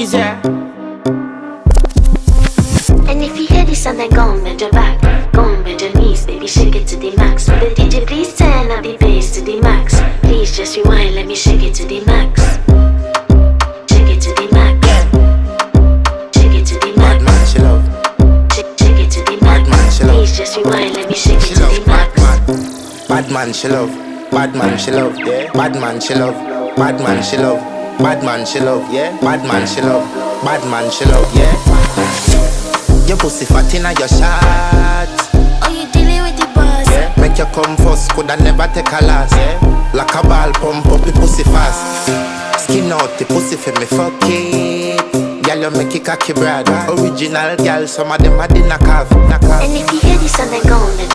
Is there? And if you hear this and then go on bend your back, go on bend your knees, baby shake it to the max. Will the DJ please turn up the bass to the max? Please just rewind, let me shake it to the max. Shake it to the max. Shake it to the max. Bad man, she love. Shake it to the max. Bad man, she love. Please just rewind, let me shake it She to love. the max. Bad man, she love. Bad man, she love. Yeah. Bad man, she love. Bad man, she love. Bad man, she love. Yeah. Bad man, she love. Bad man, she love. Yeah. Your pussy fat inna your shots. Oh, you dealing with the boss? Yeah. Make you come first, coulda never take a last. Yeah. Like a ball pump up the pussy fast. Skin out the pussy for me fuck it. Girl, you make it cocky brother. Original girl, some of them a the knock off. And if you hear this and then go on